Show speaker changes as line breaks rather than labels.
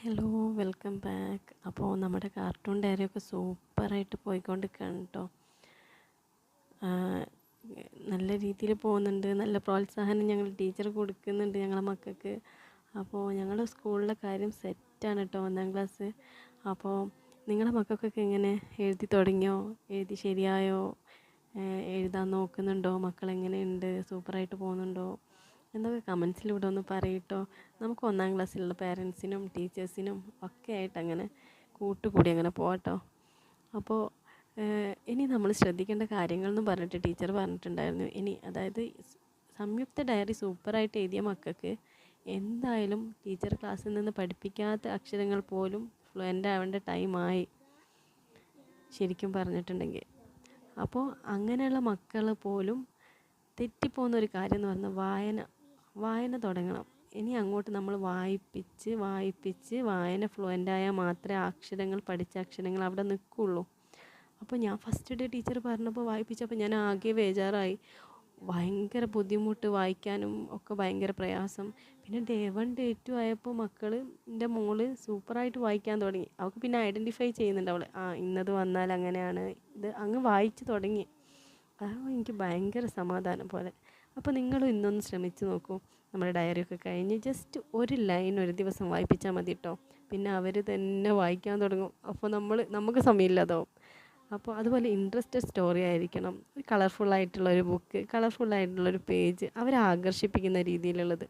Hello, welcome back. അപ്പോൾ നമ്മുടെ cartoon ഡയറിയൊക്കെ സൂപ്പറായിട്ട് പോയിക്കൊണ്ടിരിക്കുകയാണ് കേട്ടോ. നല്ല രീതിയിൽ പോകുന്നുണ്ട്. നല്ല പ്രോത്സാഹനം ഞങ്ങൾ ടീച്ചർ കൊടുക്കുന്നുണ്ട് ഞങ്ങളെ മക്കൾക്ക്. അപ്പോൾ ഞങ്ങളുടെ സ്കൂളിലെ കാര്യം സെറ്റാണ് കേട്ടോ, 1ാം ക്ലാസ്. അപ്പോൾ നിങ്ങളുടെ മക്കൾക്കൊക്കെ എങ്ങനെ എഴുതി തുടങ്ങിയോ? എഴുതി ശരിയായോ? എഴുതാൻ നോക്കുന്നുണ്ടോ? മക്കളെങ്ങനെയുണ്ട്? സൂപ്പറായിട്ട് പോകുന്നുണ്ടോ എന്നൊക്കെ കമൻസിലൂടെ ഒന്ന് പറയട്ടോ. നമുക്ക് 1ാം ക്ലാസ്സിലുള്ള പേരൻസിനും ടീച്ചേഴ്സിനും ഒക്കെ ആയിട്ട് അങ്ങനെ കൂട്ടുകൂടി അങ്ങനെ പോകട്ടോ. അപ്പോൾ ഇനി നമ്മൾ ശ്രദ്ധിക്കേണ്ട കാര്യങ്ങൾ എന്ന് പറഞ്ഞിട്ട് ടീച്ചർ പറഞ്ഞിട്ടുണ്ടായിരുന്നു. ഇനി അതായത് സംയുക്ത ഡയറി സൂപ്പറായിട്ട് എഴുതിയ മക്കൾക്ക് എന്തായാലും ടീച്ചർ ക്ലാസ്സിൽ നിന്ന് പഠിപ്പിക്കാത്ത അക്ഷരങ്ങൾ പോലും ഫ്ലുവൻ്റ് ആവേണ്ട ടൈമായി ശരിക്കും പറഞ്ഞിട്ടുണ്ടെങ്കിൽ. അപ്പോൾ അങ്ങനെയുള്ള മക്കൾ പോലും തെറ്റിപ്പോകുന്ന ഒരു കാര്യം എന്ന് പറഞ്ഞാൽ വായന തുടങ്ങണം. ഇനി അങ്ങോട്ട് നമ്മൾ വായിപ്പിച്ച് വായന ഫ്ലുവൻ്റായാൽ മാത്രമേ അക്ഷരങ്ങൾ പഠിച്ച അക്ഷരങ്ങൾ അവിടെ നിൽക്കുള്ളൂ. അപ്പോൾ ഞാൻ ഫസ്റ്റ് ഡേ ടീച്ചർ പറഞ്ഞപ്പോൾ വായിപ്പിച്ചപ്പോൾ ഞാൻ ആകെ ബേജാറായി. ഭയങ്കര ബുദ്ധിമുട്ട്, വായിക്കാനും ഒക്കെ ഭയങ്കര പ്രയാസം. പിന്നെ ഡേ 1 ഡേ 2 ആയപ്പോൾ എൻ്റെ മോള് സൂപ്പറായിട്ട് വായിക്കാൻ തുടങ്ങി. അവൾക്ക് പിന്നെ ഐഡൻറ്റിഫൈ ചെയ്യുന്നുണ്ട് അവൾ. ഇന്നത് വന്നാൽ അങ്ങനെയാണ്, ഇത് അങ്ങ് വായിച്ച് തുടങ്ങി. അതാകുമ്പോൾ എനിക്ക് ഭയങ്കര സമാധാനം പോലെ. അപ്പോൾ നിങ്ങളും ഇന്നൊന്ന് ശ്രമിച്ച് നോക്കൂ. നമ്മുടെ ഡയറിയൊക്കെ കഴിഞ്ഞ് ജസ്റ്റ് ഒരു ലൈൻ ഒരു ദിവസം വായിപ്പിച്ചാൽ മതി കേട്ടോ. പിന്നെ അവർ തന്നെ വായിക്കാൻ തുടങ്ങും. അപ്പോൾ നമുക്ക് സമയമില്ലാതാവും. അപ്പോൾ അതുപോലെ ഇൻട്രസ്റ്റഡ് സ്റ്റോറി ആയിരിക്കണം. കളർഫുള്ളായിട്ടുള്ളൊരു ബുക്ക്, കളർഫുള്ളായിട്ടുള്ളൊരു പേജ്, അവരെ ആകർഷിപ്പിക്കുന്ന രീതിയിലുള്ളത്.